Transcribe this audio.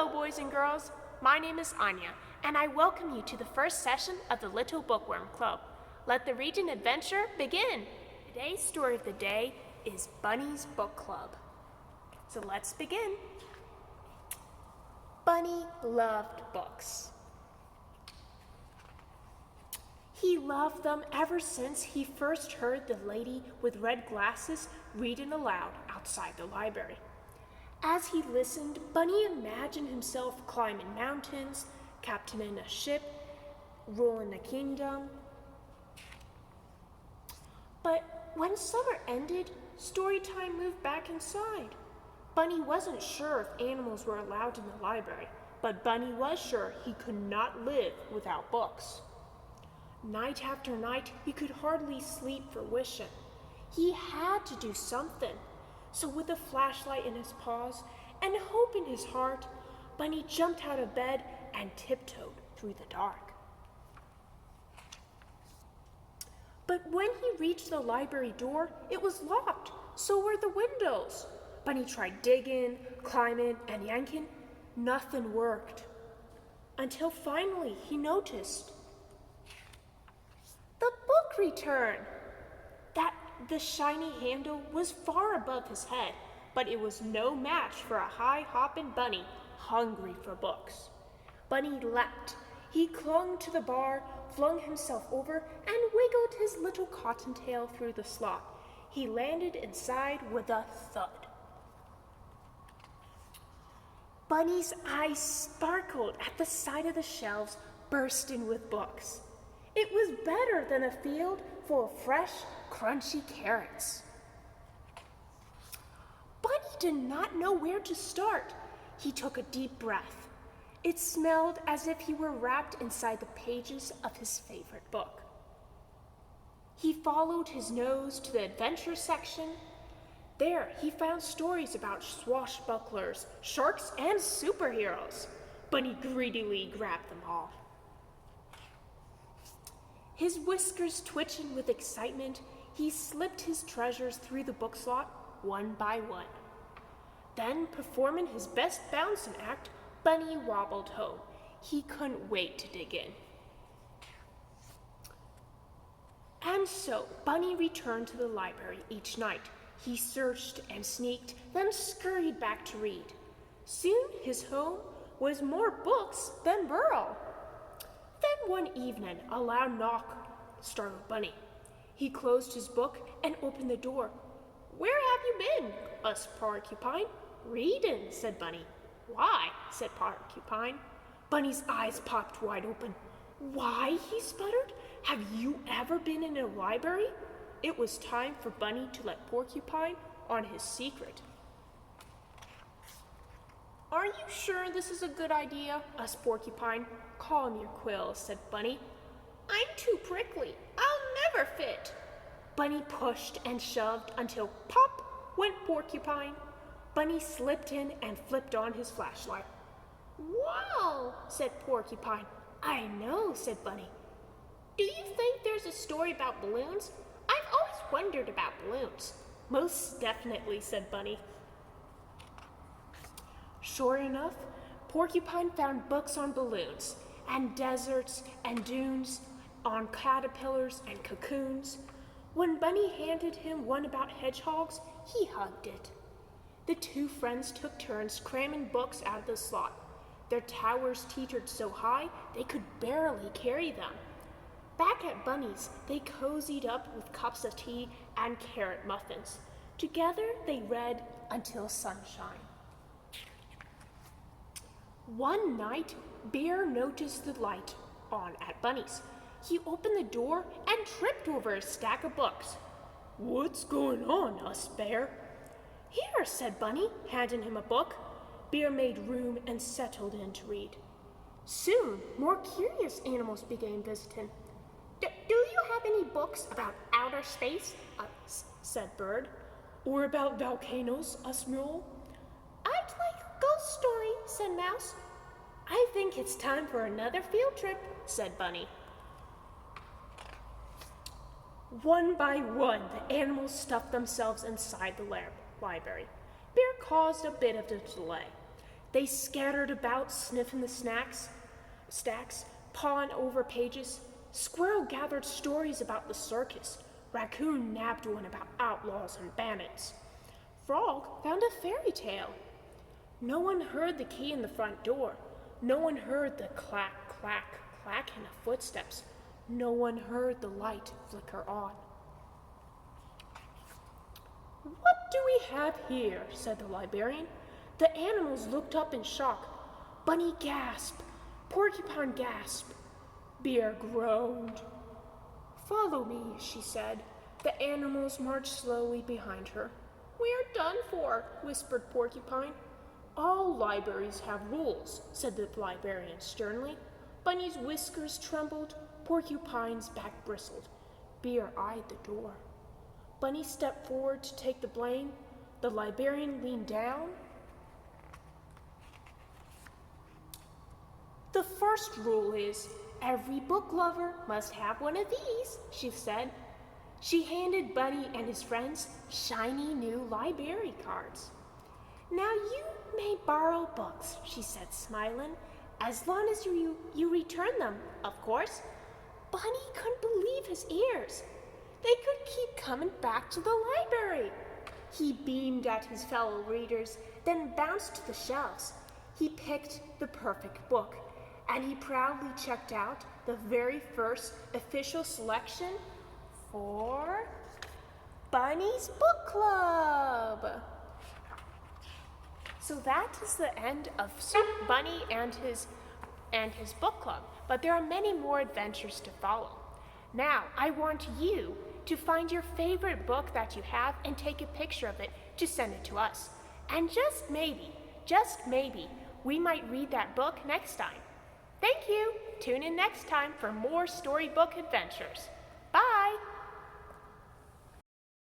Hello, boys and girls. My name is Anya, and I welcome you to the first session of the Little Bookworm Club. Let the reading adventure begin. Today's story of the day is Bunny's Book Club. So let's begin. Bunny loved books. He loved them ever since he first heard the lady with red glasses reading aloud outside the library. As he listened, Bunny imagined himself climbing mountains, captaining a ship, ruling a kingdom. But when summer ended, story time moved back inside. Bunny wasn't sure if animals were allowed in the library, but Bunny was sure he could not live without books. Night after night, he could hardly sleep for wishing. He had to do something. So with a flashlight in his paws and hope in his heart, Bunny jumped out of bed and tiptoed through the dark. But when he reached the library door, it was locked. So were the windows. Bunny tried digging, climbing, and yanking. Nothing worked. Until finally he noticed the book return. The shiny handle was far above his head, but it was no match for a high-hopping bunny hungry for books. Bunny leapt. He clung to the bar, flung himself over, and wiggled his little cottontail through the slot. He landed inside with a thud. Bunny's eyes sparkled at the sight of the shelves bursting with books. It was better than a field full of fresh, crunchy carrots. Bunny did not know where to start. He took a deep breath. It smelled as if he were wrapped inside the pages of his favorite book. He followed his nose to the adventure section. There he found stories about swashbucklers, sharks, and superheroes. Bunny greedily grabbed them all. His whiskers twitching with excitement, he slipped his treasures through the book slot one by one. Then, performing his best bouncing act, Bunny wobbled home. He couldn't wait to dig in. And so, Bunny returned to the library each night. He searched and sneaked, then scurried back to read. Soon his home was more books than burrow. Then one evening, a loud knock startled Bunny. He closed his book and opened the door. "Where have you been?" asked Porcupine. "Reading," said Bunny. "Why?" said Porcupine. Bunny's eyes popped wide open. "Why?" he sputtered. "Have you ever been in a library?" It was time for Bunny to let Porcupine on his secret. "Are you sure this is a good idea?" asked Porcupine. "Calm your quills," said Bunny. "I'm too prickly. I'll never fit." Bunny pushed and shoved until pop went Porcupine. Bunny slipped in and flipped on his flashlight. "Wow," said Porcupine. "I know," said Bunny. "Do you think there's a story about balloons? I've always wondered about balloons." "Most definitely," said Bunny. Sure enough, Porcupine found books on balloons, and deserts and dunes, on caterpillars and cocoons. When Bunny handed him one about hedgehogs, he hugged it. The two friends took turns cramming books out of the slot. Their towers teetered so high they could barely carry them. Back at Bunny's, they cozied up with cups of tea and carrot muffins. Together they read until sunshine. One night, Bear noticed the light on at Bunny's. He opened the door and tripped over a stack of books. "What's going on?" asked Bear. "Here," said Bunny, handing him a book. Bear made room and settled in to read. Soon, more curious animals began visiting. Do you have any books about outer space?" said Bird. "Or about volcanoes?" asked Mule. "I'd like a ghost story," said Mouse. "I think it's time for another field trip," said Bunny. One by one, the animals stuffed themselves inside the library. Bear caused a bit of a delay. They scattered about, sniffing the stacks, pawing over pages. Squirrel gathered stories about the circus. Raccoon nabbed one about outlaws and bandits. Frog found a fairy tale. No one heard the key in the front door. No one heard the clack, clack, clacking of footsteps. No one heard the light flicker on. "What do we have here?" said the librarian. The animals looked up in shock. Bunny gasped. Porcupine gasped. Bear groaned. "Follow me," she said. The animals marched slowly behind her. "We're done for," whispered Porcupine. "All libraries have rules," said the librarian sternly. Bunny's whiskers trembled. Porcupine's back bristled. Bear eyed the door. Bunny stepped forward to take the blame. The librarian leaned down. "The first rule is, every book lover must have one of these," she said. She handed Bunny and his friends shiny new library cards. "Now you may borrow books," she said, smiling, "as long as you return them, of course." Bunny couldn't believe his ears. They could keep coming back to the library. He beamed at his fellow readers, then bounced to the shelves. He picked the perfect book, and he proudly checked out the very first official selection for Bunny's Book Club. So that is the end of Bunny and his book club, but there are many more adventures to follow. Now, I want you to find your favorite book that you have and take a picture of it to send it to us. And just maybe, we might read that book next time. Thank you. Tune in next time for more storybook adventures.